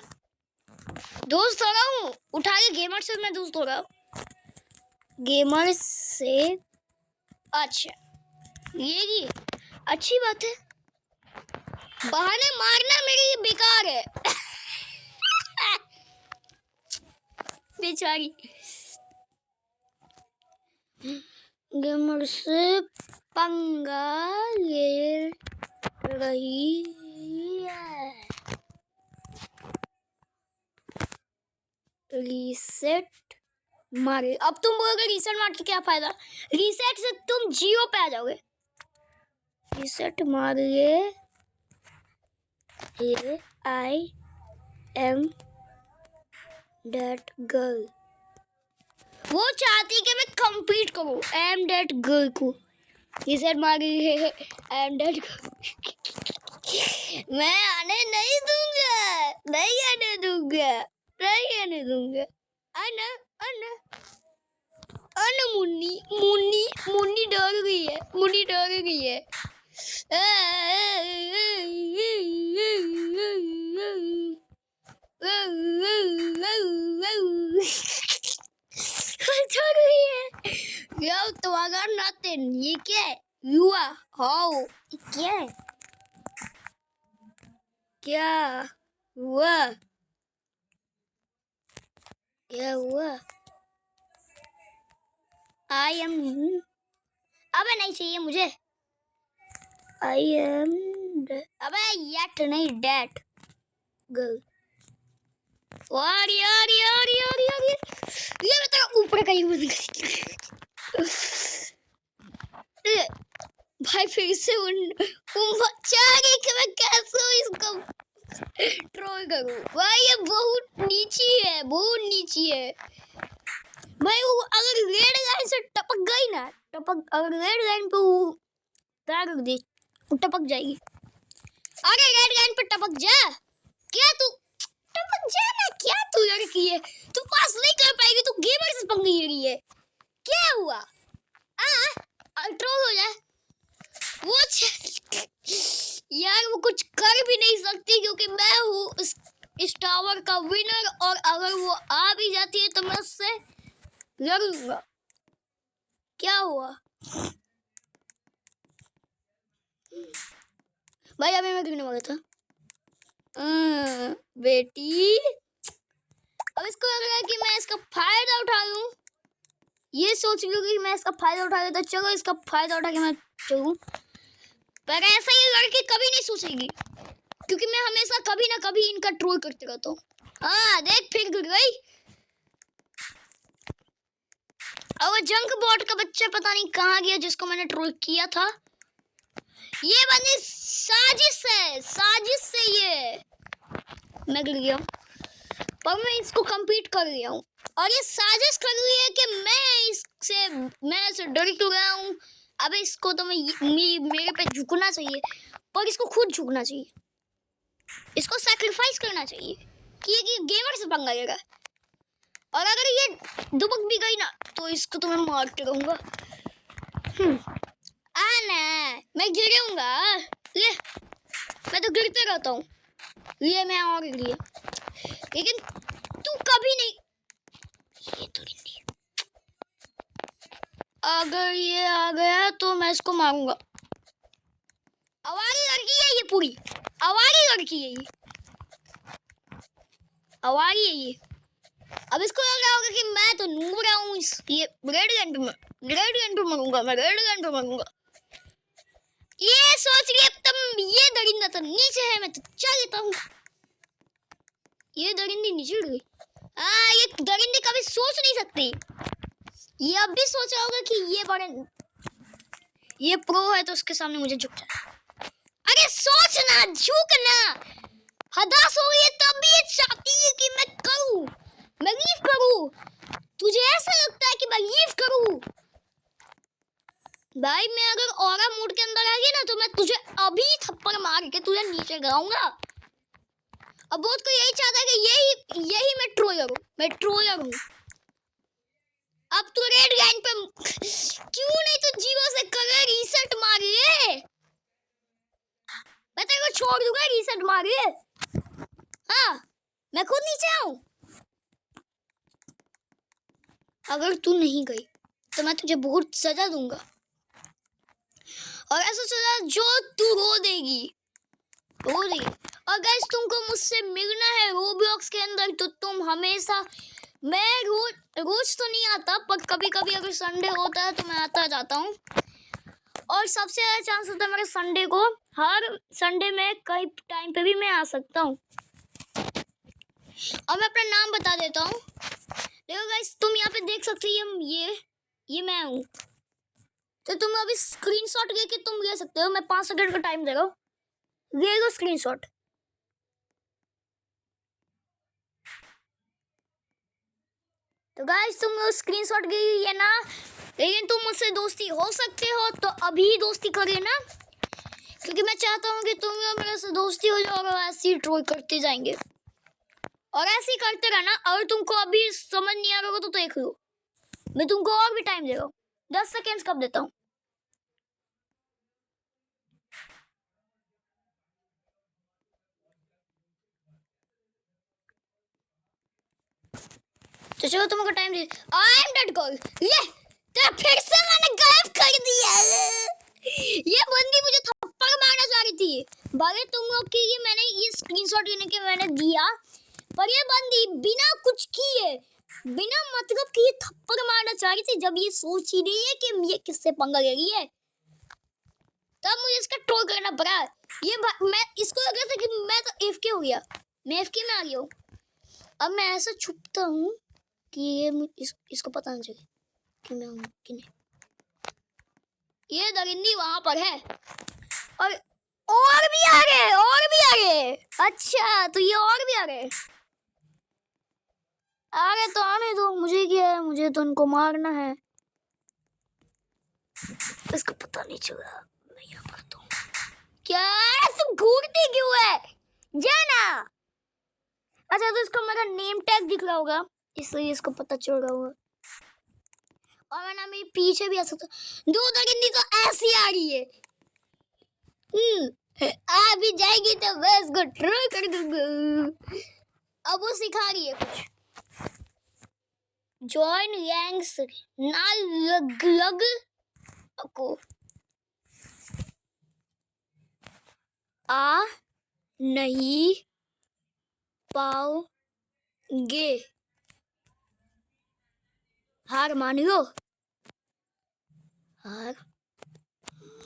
[SPEAKER 1] दोस्त हो रहा हूँ। उठा के गेमर से मैं दोस्त हो रहा हूँ, गेमर से। अच्छा ये अच्छी बात है, बहाने मारना मेरी बेकार है। बेचारी गेमर से पंगा ले रही है। रीसेट मारे। अब तुम बोलोगे रीसेट मार के क्या फायदा? रीसेट से तुम जियो पे आ जाओगे। रीसेट मारिए। ये आई एम दैट गर्ल। वो चाहती कि मैं कंप्लीट करूं एम दैट गर्ल को। रीसेट मारिए आई एम दैट गर्ल। मैं आने नहीं दूंगा, नहीं आने दूंगा, नहीं आने दूंगा। अन अन अन मुन्नी मुन्नी मुन्नी डर गई है, मुन्नी डर गई है। डर गई है। यार तुम्हारा नातिन ये क्या है? युवा हाउ क्या है? क्या हुआ? क्या हुआ? आई एम, अबे नहीं चाहिए मुझे। आई एम, अबे येट नहीं डैट गर्ल। यार यार यार यार यार ये मैं तेरा ऊपर कहीं बंद भाई फिर से उन बच्चा कि मैं कैसे इसको ट्रोल करूं। भाई ये बहुत नीची है, बहुत नीची है भाई। वो अगर रेड लाइन से टपक गई ना, अगर रेड लाइन पे वो पैर रख दे वो टपक जाएगी। अरे रेड लाइन पे टपक जा, क्या तू टपक जा ना, क्या तू लड़की है, तू पास नहीं कर पाएगी, तू गेमर से पंगे ले रही है। क्या हुआ? ट्रोल हो जाए वो यार, वो कुछ कर भी नहीं सकती क्योंकि मैं हूँ इस टावर का विनर, और अगर वो आ भी जाती है तो मैं उससे लड़ लूंगा। क्या हुआ भाई? अभी मैं गिरने वाला था बेटी। अब इसको लग रहा है कि मैं इसका फायदा उठा लूं, ये सोच लूं कि मैं इसका फायदा उठा लेता, चलो इसका फायदा उठा के मैं चलूं। पर ऐसा ये लड़की कभी नहीं सोचेगी क्योंकि मैं हमेशा कभी ना कभी इनका ट्रोल करते रहता हूँ। हाँ देख फिर गिर गई। और वो जंक बॉट का बच्चा पता नहीं कहाँ गया जिसको मैंने ट्रोल किया था। ये बनी साजिश है, साजिश से ये मैं गिर गया पर मैं इसको कंप्लीट कर लिया हूँ। और ये साजिश कर रही है कि मैं इससे डर क्यों गया हूँ। अब इसको तो मेरे पे झुकना चाहिए, पर इसको खुद झुकना चाहिए, इसको सैक्रिफाइस करना चाहिए कि ये गेमर से पंगा लेगा। और अगर ये दुबक भी गई ना तो इसको तो मैं मारते रहूंगा। आना मैं गिरूंगा, ले मैं तो गिरते रहता हूँ, ये मैं और गिरी, लेकिन तू कभी नहीं। ये तो नहीं, अगर ये आ गया तो मैं इसको मारूंगा। आवारी लड़की है ये, पूरी आवारी लड़की है ये, आवारी है ये। अब इसको लग रहा होगा कि मैं तो नूब रहा हूँ, ये रेड लाइन पे मरूंगा, मैं रेड लाइन पे मरूंगा। ये सोच रही है तुम, ये दरिंदा तो नीचे है, मैं तो चल लेता हूँ। ये दरिंदी नीचे गई। ये दरिंदी कभी सोच नहीं सकती। ये अब भी सोच रहा होगा कि ये प्रो है तो उसके सामने मुझे झुक जाए। अरे सोचना, झुकना हदास हो गई है तब भी ये चाहती है कि मैं करूं, मैं लीव करूं। तुझे ऐसा लगता है कि मैं लीव करूं? भाई मैं अगर ऑरा मोड के अंदर आ गई ना तो मैं तुझे अभी थप्पड़ मार के तुझे नीचे गिराऊंगा। अब बहुत कोई यही चाहता है कि यही मैं ट्रोलर हूँ। अब तू रेड लाइन पे क्यों नहीं तो जीरो से करे रीसेट मारिए, मैं तेरे को छोड़ दूंगा, रीसेट मारिए। हाँ मैं खुद नीचे आऊं। अगर तू नहीं गई तो मैं तुझे बहुत सजा दूंगा, और ऐसा सजा जो तू रो देगी। और गाइस तुमको मुझसे मिलना है रोब्लॉक्स के अंदर तो तुम हमेशा, मैं रोज तो नहीं आता पर कभी कभी अगर संडे होता है तो मैं आता जाता हूँ। और सबसे ज़्यादा चांस होता है मेरे संडे को, हर संडे में कई टाइम पे भी मैं आ सकता हूँ। और मैं अपना नाम बता देता हूँ, देखो गाइस तुम यहाँ पे देख सकते हो, ये मैं हूँ। तो तुम अभी स्क्रीनशॉट लेके तुम ले सकते हो, मैं 5 सेकंड का टाइम दे रहा हूँ, ले लो स्क्रीनशॉट। तो गाइस तुम स्क्रीनशॉट गई है ना, लेकिन तुम मुझसे दोस्ती हो सकते हो तो अभी दोस्ती कर लेना, क्योंकि मैं चाहता हूँ कि तुम मेरे से दोस्ती हो जाओ और ऐसे ही ट्रोल करते जाएंगे। और ऐसे ही करते रहना। अगर तुमको अभी समझ नहीं आ रहा होगा तो देख लो, मैं तुमको और भी टाइम दे रहा हूँ, 10 सेकेंड्स कब देता हूँ। तो चलो तुमको time they. I am dead girl. ये तो फिर से मैंने गायब कर दिया। ये बंदी मुझे थप्पड़ मारना चाह रही थी। भले तुम लोग की ये मैंने ये स्क्रीनशॉट लेने के मैंने दिया, पर ये बंदी बिना कुछ किए, बिना मतलब कि ये थप्पड़ मारना चाह रही थी। जब ये सोच ही रही है कि ये किससे पंगा ले रही है, तब मुझे इसका ट्रोल करना पड़ा। ये मैं इसको लग रहा था कि मैं तो एफके हो गया, मैं एफके में आ गया हूँ। अब मैं ऐसा छुपता हूँ कि ये इसको पता नहीं चले कि मैं हूँ कि नहीं। ये दरिंदी वहां पर है और भी आ गए, और भी आ गए। अच्छा तो ये और भी आ गए। अरे तो आने दो, मुझे क्या है, मुझे तो उनको मारना है। इसको पता नहीं चला मैं यहाँ करता हूँ। क्या तुम घूरती क्यों है, जाना। अच्छा तो इसको मेरा नेम टैग दिख रहा होगा, इसलिए इसको पता चल रहा होगा। और वरना मैं पीछे भी आ सकता। दो दरिंदी तो ऐसी आ रही है। आ भी जाएगी तो मैं इसको ट्रोल कर दूंगा। अब वो सिखा रही है कुछ। जॉइन रैंक्स ना लग को आ नहीं पाओगे, हार मान लो, हार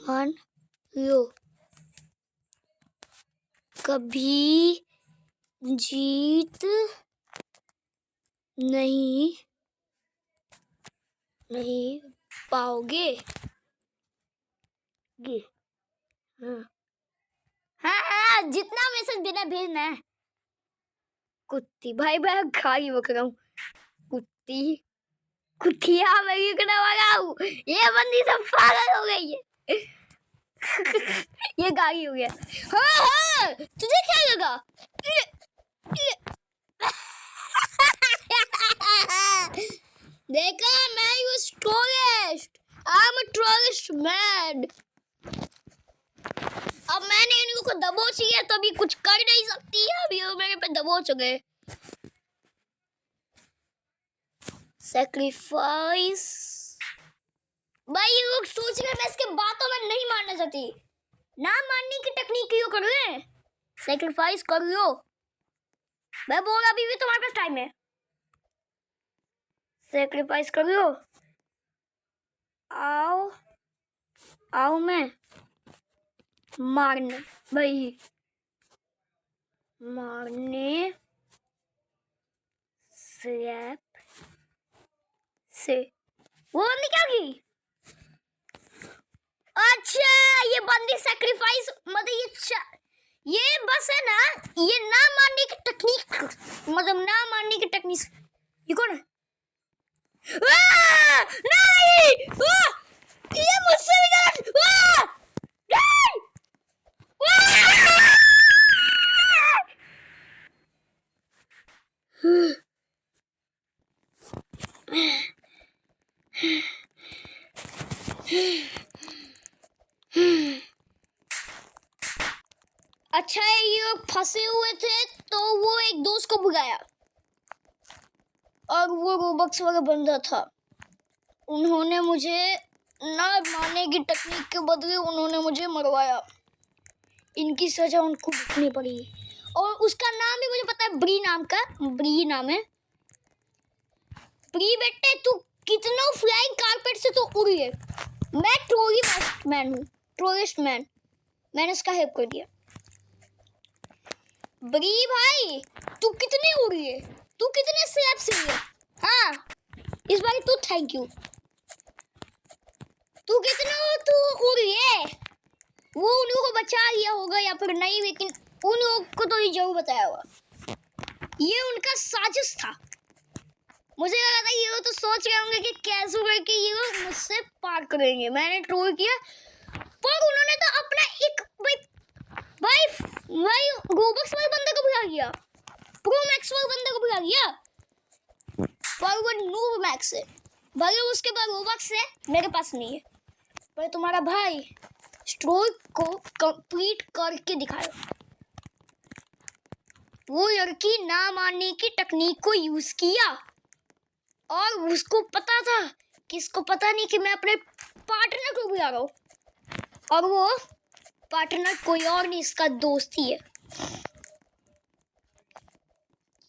[SPEAKER 1] मान लो, कभी जीत नहीं पाओगे। हाँ, जितना मैसेज देना भेजना है। कुत्ती भाई मैं खाई बक रहा हूँ। कुत्ती कुतिया मैं कितना वाला हूँ। ये बंदी सब पागल हो गई है। ये गाड़ी हो गया। हाँ हाँ तुझे क्या लगा। देखा मैं was trollist. I'm a trollist man. अब मैंने इनको दबोच लिया तो अभी कुछ कर नहीं सकती है। अभी मेरे पे दबोच गए। सैक्रिफाइस भाई ये लोग सोच रहे मैं इसके बातों में नहीं मानना चाहती। ना मानने की टेक्निक क्यों कर रहे हैं। सैक्रिफाइस कर लो। मैं बोल अभी भी तुम्हारे पास टाइम है। सैक्रिफाइस कर लो। आओ आओ मैं मारने भाई मारने स्लैप से। वो बंदी क्या की। अच्छा ये बंदी सैक्रिफाइस मतलब ये बस है ना, ये ना मानने की टेक्निक, मतलब ना मानने की टेक्निक। ये कौन है। नहीं ये मुझसे भी ज्यादा। अच्छा ये लोग फंसे हुए थे तो वो एक दोस्त को बुलाया और वो रोबक्स वाला बंदा था। उन्होंने मुझे ना मारने की टेक्निक के बदले उन्होंने मुझे मरवाया। इनकी सजा उनको भुगतनी पड़ी। और उसका नाम भी मुझे पता है, ब्री नाम का। ब्री नाम है। ब्री बेटे तू कितना फ्लाइंग कारपेट से तो उड़ गए। मैं टूरिस्ट मैन हूँ, टूरिस्ट मैन। मैंने उसका हेल्प कर दिया। ब्री भाई तू कितने उड़ गए, तू कितने स्लैप्स लिए। हाँ इस बार तू थैंक यू। तू कितना तू उड़ गए। वो उन लोगों को बचा लिया होगा या फिर नहीं, लेकिन उन लोगों को तो ये जरूर बताया होगा। ये उनका साजिश था। मुझे लगा था ये लोग तो सोच रहे होंगे कि कैसे करके ये लोग मुझसे पार करेंगे। मैंने ट्रोल किया पर उन्होंने तो अपना एक भाई रोबक्स वाले बंदे को बुला लिया। प्रो मैक्स वाले बंदे को भगा दिया, पर वो नूब मैक्स है भाई, उसके पास रोबक्स है, मेरे पास नहीं है। पर तुम्हारा भाई स्टोरी को कंप्लीट करके दिखाया। वो लड़की ना मारने की टेक्निक को यूज किया और उसको पता था, किसको पता नहीं कि मैं अपने पार्टनर को बुला रहा हूँ, और वो पार्टनर कोई और नहीं, इसका दोस्त ही है।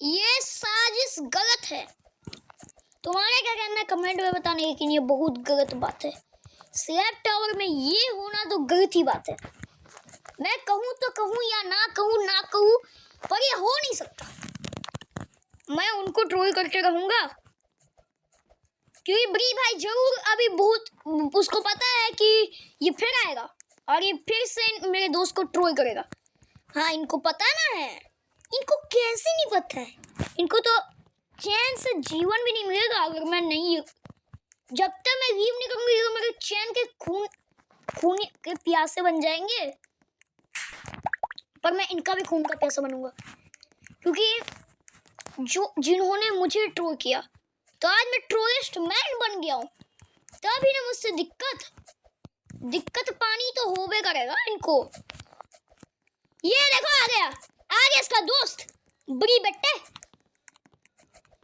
[SPEAKER 1] ये साजिश गलत है। तुम्हारा क्या कहना है कमेंट में बताने, लेकिन ये बहुत गलत बात है। स्लैब टावर में ये होना तो गलत ही बात है। मैं कहूँ तो कहूँ या ना कहूँ, पर ये हो नहीं सकता। मैं उनको ट्रोल करके रहूंगा क्योंकि बड़ी भाई जरूर अभी बहुत उसको पता है कि ये फिर आएगा और ये फिर से मेरे दोस्त को ट्रोल करेगा। हाँ, इनको पता ना है। इनको कैसे नहीं पता है? इनको तो चैन से जीवन भी नहीं मिलेगा अगर मैं नहीं, जब तक मैं लीव नहीं करूंगी तो मेरे चैन के खून के प्यासे बन जाएंगे। पर मैं इनका भी खून का प्यासा बनूंगा क्योंकि जिन्होंने मुझे ट्रोल किया, तो आज मैं ट्रोलिस्ट मैन बन गया हूँ। तभी ना मुझसे दिक्कत पानी तो होबे करेगा इनको। ये देखो आ गया इसका दोस्त बड़ी बेटे।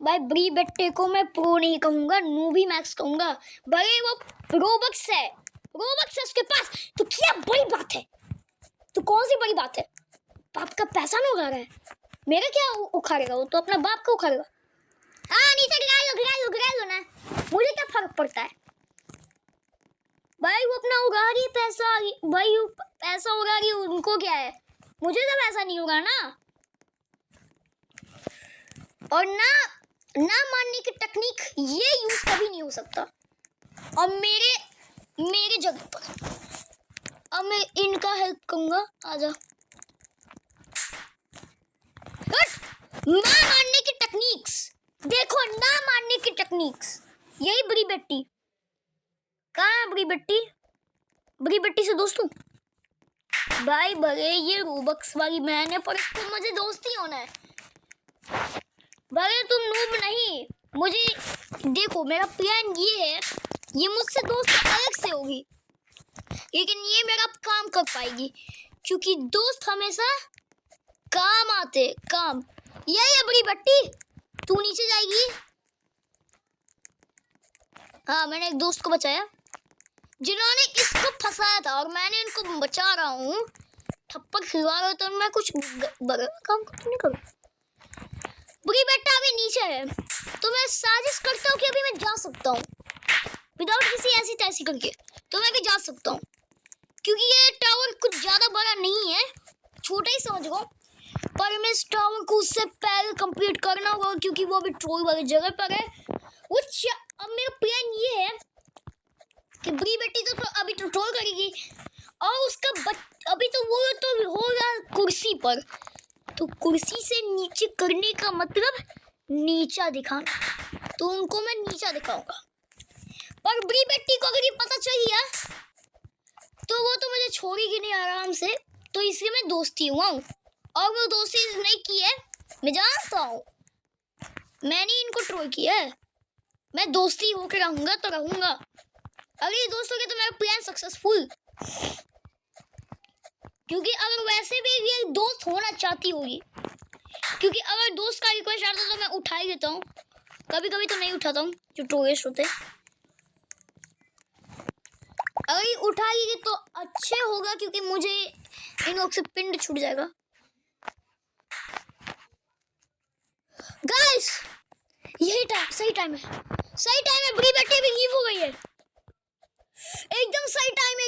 [SPEAKER 1] भाई बड़ी बेटे को मैं प्रो नहीं कहूंगा, नूबी मैक्स कहूंगा। भाई वो रोबक्स है उसके पास, तो क्या बड़ी बात है? तो कौन सी बड़ी बात है? बाप का पैसा नहीं उखा रहा है, मेरा क्या उखाड़ेगा? वो तो अपना बाप का उखाड़ेगा। हाँ, नीचे गिरा लो ना, मुझे क्या फर्क पड़ता है? भाई वो अपना उगा रही पैसा, भाई पैसा उगा रही, उनको क्या है? मुझे तो पैसा नहीं होगा ना। और ना मानने की टेक्निक ये यूज कभी नहीं हो सकता। और मेरे जगह पर अब मैं इनका हेल्प करूंगा। आजा, ना मारने की टेक्निक्स देखो, ना मारने की टेक्निक्स। यही बड़ी बेटी कहाँ है? बड़ी बेटी से दोस्त हूँ भाई। भले ये रोबक्स वाली मैन है, पर इसको मुझे दोस्ती होना है। भले तुम नूब नहीं, मुझे देखो, मेरा प्लान ये है, ये मुझसे दोस्त अलग से होगी, लेकिन ये मेरा काम कर पाएगी क्योंकि दोस्त हमेशा काम आते। काम यही है बड़ी बट्टी, तू नीचे जाएगी। हाँ, मैंने एक दोस्त को बचाया जिन्होंने इसको फंसाया था, और मैंने इनको बचा रहा हूँ। थप्पड़ खिलवा रहा तो मैं कुछ बड़ा काम तो नहीं करूँ। बुरी बेटा अभी नीचे है, तो मैं साजिश करता हूँ कि अभी मैं जा सकता हूँ विदाउट किसी ऐसी तैसी करके, तो मैं भी जा सकता हूँ क्योंकि ये टावर कुछ ज़्यादा बड़ा नहीं है, छोटा ही समझ लो। पर मैं इस टावर को उससे पहले कंप्लीट करना होगा क्योंकि वो अभी ट्रोल वाली जगह पर है। अब मेरा प्लान ये है कि बड़ी बेटी तो अभी तो ट्रोल करेगी और उसका अभी तो वो तो होगा कुर्सी पर, तो कुर्सी से नीचे करने का मतलब नीचा दिखाना, तो उनको मैं नीचा दिखाऊंगा। पर बड़ी बेटी को अगर ये पता चल गया तो वो तो मुझे छोड़ेगी नहीं आराम से, तो इसलिए मैं दोस्ती हुआ हूँ। और वो दोस्ती नहीं की है, मैं जानता हूँ, मैंने इनको ट्रोल किया है। मैं दोस्ती होकर रहूंगा तो रहूंगा। अगर ये दोस्त हो गया तो मेरा प्लान सक्सेसफुल, क्योंकि अगर वैसे भी ये दोस्त होना चाहती होगी, क्योंकि अगर दोस्त का रिक्वेस्ट आता है तो मैं उठा ही देता हूँ, कभी कभी तो नहीं उठाता हूँ जो ट्रोलिस्ट होते। अगर ये उठाएगी तो अच्छे होगा क्योंकि मुझे इन लोग से पिंड छूट जाएगा। गाइस, यही सही टाइम है, बड़ी बेटी भी लीव हो गई है। एकदम सही टाइम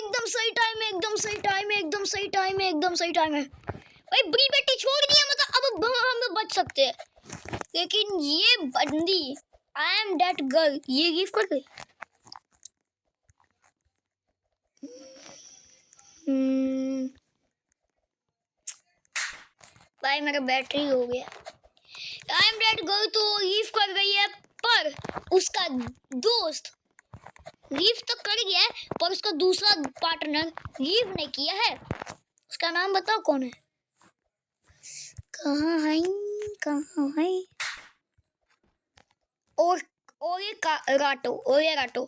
[SPEAKER 1] है भाई, बड़ी बेटी छोड़ दी है, मतलब अब हम बच सकते हैं। लेकिन ये बंदी आई एम दैट गर्ल ये लीव कर गई। भाई मेरा बैटरी हो गया। आई एम दैट गर्ल तो लीव कर गई है, पर उसका दोस्त लीव तो कर गया है, पर उसका दूसरा पार्टनर लीव नहीं किया है। उसका नाम बताओ कौन है? कहाँ है? कहाँ है? और ये राटो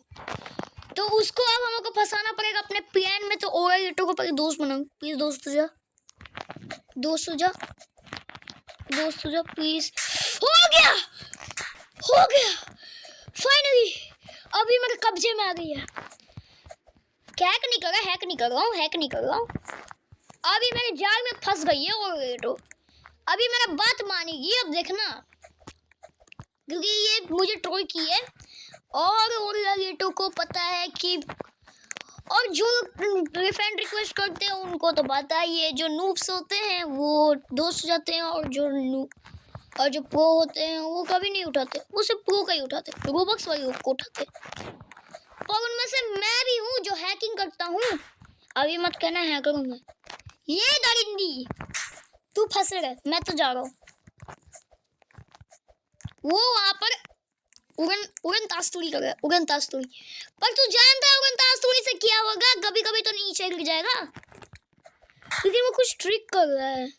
[SPEAKER 1] तो उसको अब हमको फंसाना पड़ेगा अपने प्लान में। तो और राटो को पहले दोस्त बनाओ प्लीज। दोस्त हो जा प्लीज। हो गया फाइनली। अभी मेरे कब्जे में आ गई है। हैक नहीं कर रहा हूँ। अभी मेरे जाल में फंस गई है और राटो। अभी मेरा बात मानेगी अब देखना, क्योंकि ये मुझे ट्रोल की है और राटो को पता है कि, और जो फ्रेंड रिक्वेस्ट करते हैं उनको तो पता ही है, जो नूब्स होते हैं वो दोस्त हो जाते हैं और जो प्रो होते हैं वो कभी नहीं उठाते, वो सिर्फ प्रो का ही उठाते, रोबक्स वाले को उठाते। और उनमें से मैं भी हूँ जो हैकिंग करता हूँ। अभी मत कहना हैकर हूँ मैं। ये दरिंदी तू फंसे रहे, मैं तो जा रहा हूँ। वो वहां पर उड़न तास्तूरी कर रहा है, उड़न तास्तूरी। पर तू जानता है उड़न तास्तूरी से क्या होगा? कभी कभी तो नीचे गिर जाएगा, क्योंकि वो कुछ ट्रिक कर रहा है।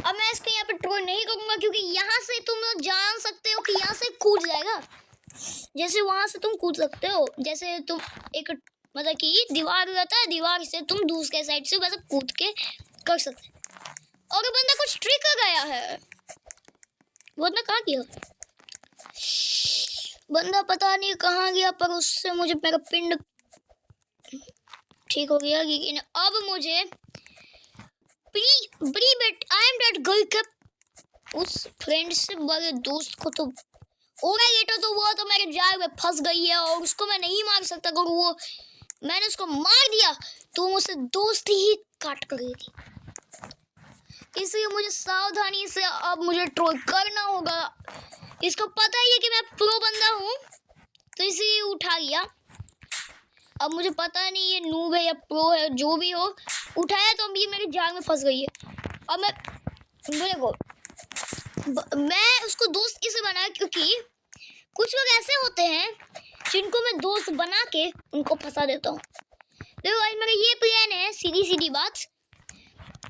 [SPEAKER 1] अब मैं इसको यहाँ पे ट्रोल नहीं करूंगा, क्योंकि यहाँ से तुम लोग जान सकते हो कि यहाँ से कूद जाएगा, जैसे वहां से तुम कूद सकते हो। जैसे तुम एक मतलब कि दीवार रहता है, दीवार से तुम दूसरे साइड से वैसे कूद के कर सकते। और बंदा कुछ ट्रिक कर गया है। वो बंदा कहाँ गया? बंदा पता नहीं कहाँ गया, पर उससे मुझे मेरा पिंड ठीक हो गया। लेकिन अब मुझे आई एम डेट गर्ल के उस फ्रेंड से बड़े दोस्त को तो वो तो मेरे जाल में फंस गई है और उसको मैं नहीं मार सकता, क्योंकि वो मैंने उसको मार दिया तो मुझसे दोस्ती ही काट कर गई थी। इसलिए मुझे सावधानी से अब मुझे ट्रोल करना होगा। इसको पता ही है कि मैं प्रो बंदा हूँ, तो इसलिए उठा लिया। अब मुझे पता नहीं ये नूब है या प्रो है, जो भी हो उठाया तो अभी मेरे जाल में फंस गई है। अब मैं उसको दोस्त इसे बनाया क्योंकि कुछ लोग ऐसे होते हैं जिनको मैं दोस्त बना के उनको फंसा देता हूँ। देखो भाई मेरा ये प्लान है, सीधी बात,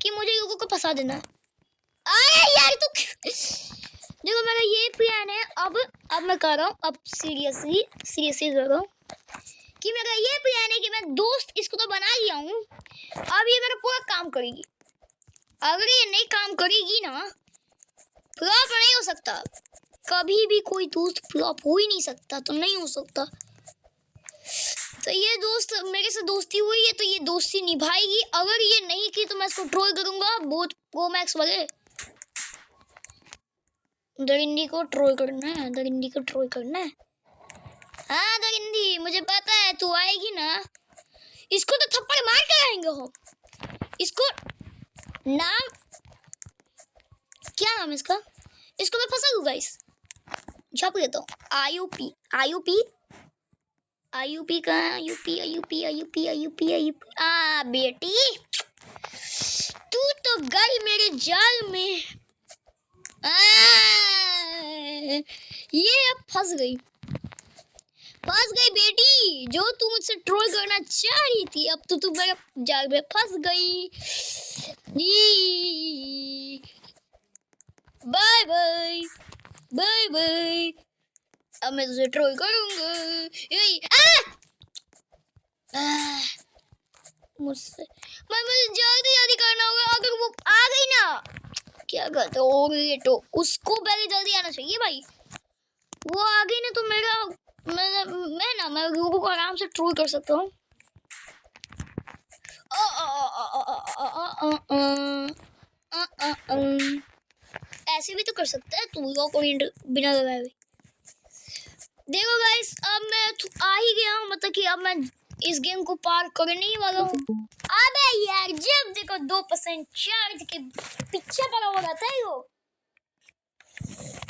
[SPEAKER 1] कि मुझे लोगों को फंसा देना है। अरे यार तू देखो मेरा ये प्लान है। अब मैं कर रहा हूँ, अब सीरियसली कर रहा हूँ कि मेरा ये प्लान है कि मैं दोस्त इसको तो बना लिया हूँ। अब ये मेरा पूरा काम करेगी। अगर ये नहीं काम करेगी ना, फ्लॉप नहीं हो सकता। कभी भी कोई दोस्त फ्लॉप हो ही नहीं सकता, तो नहीं हो सकता। तो ये दोस्त मेरे से दोस्ती हुई है तो ये दोस्ती निभाएगी। अगर ये नहीं की तो मैं इसको ट्रोल करूंगा बहुत प्रो मैक्स वाले। दरिंदी को ट्रोल करना है, हाँ दरिंदी मुझे पता है तू आएगी ना। इसको तो थप्पड़ मार कर आएंगे हम। इसको नाम क्या नाम है इसका? इसको मैं फंसा दूंगा। इस छाप देता हूँ आईयूपी का आईयूपी। बेटी तू तो गई मेरे जाल में। ये अब फंस गई बेटी। जो तू मुझसे ट्रोल करना चाह रही थी, अब तो तू मेरे जाल में फंस गई। Bye bye. अब मैं तुझे ट्रोल करूंगा। मुझे जल्दी करना होगा। अगर वो आ गई ना, क्या कहते हो ये तो उसको पहले जल्दी आना चाहिए भाई। वो आ गई ना तो मैं लोगों को आराम से ट्रोल कर सकता हूँ। ऐसे भी तो कर सकता है तू लोग बिना लगाए हुए। देखो गाइस अब मैं आ ही गया हूँ, मतलब कि अब मैं इस गेम को पार करने ही वाला हूँ। अबे यार जब देखो 2% चार्ज के पीछे पड़ा हुआ रहता है वो।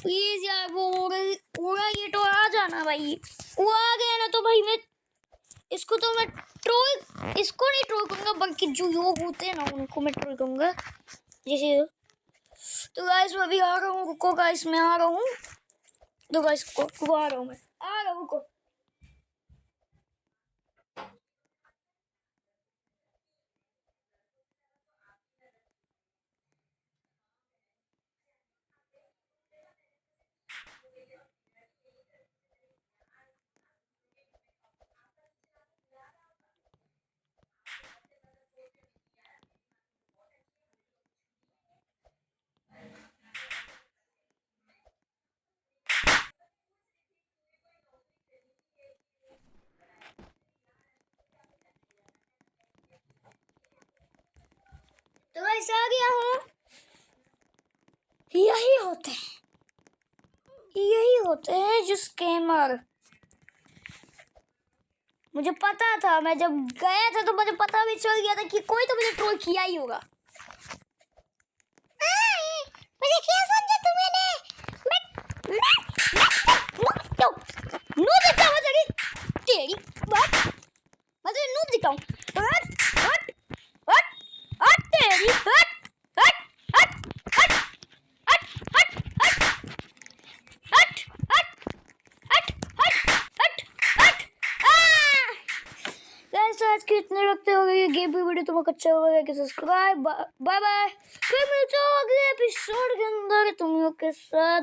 [SPEAKER 1] प्लीज यार वो पूरा ये तो आ जाना भाई। वो आ गया ना तो भाई मैं इसको नहीं ट्रोल करूंगा, बल्कि जो लोग होते हैं ना उनको मैं ट्रोल करूंगा। जैसे तो गाइस मैं अभी आ रहा हूँ। रुको गाइस मैं आ रहा हूँ। तो गाइस को आ रहा हूँ, मैं आ रहा हूँ। गया हूँ। यही होते हैं जो स्कैमर। मुझे पता था, मैं जब गया था तो मुझे पता भी चल गया था कि कोई तो मुझे ट्रोल किया ही होगा। मुझे क्या समझा तुमने? नूब दिखा मुझे, तेरी बात मैं तुझे नूब दिखाऊं। हट हट हट हट तेरी हट हट हट हट हट हट हट हट हट हट हट हट। गाइस आज के इतने रखते हो गए, ये गेम की वीडियो तुमको अच्छा लगा कि सब्सक्राइब। बाय बाय, फिर मिलते हो अगले एपिसोड के अंदर तुम लोग के साथ।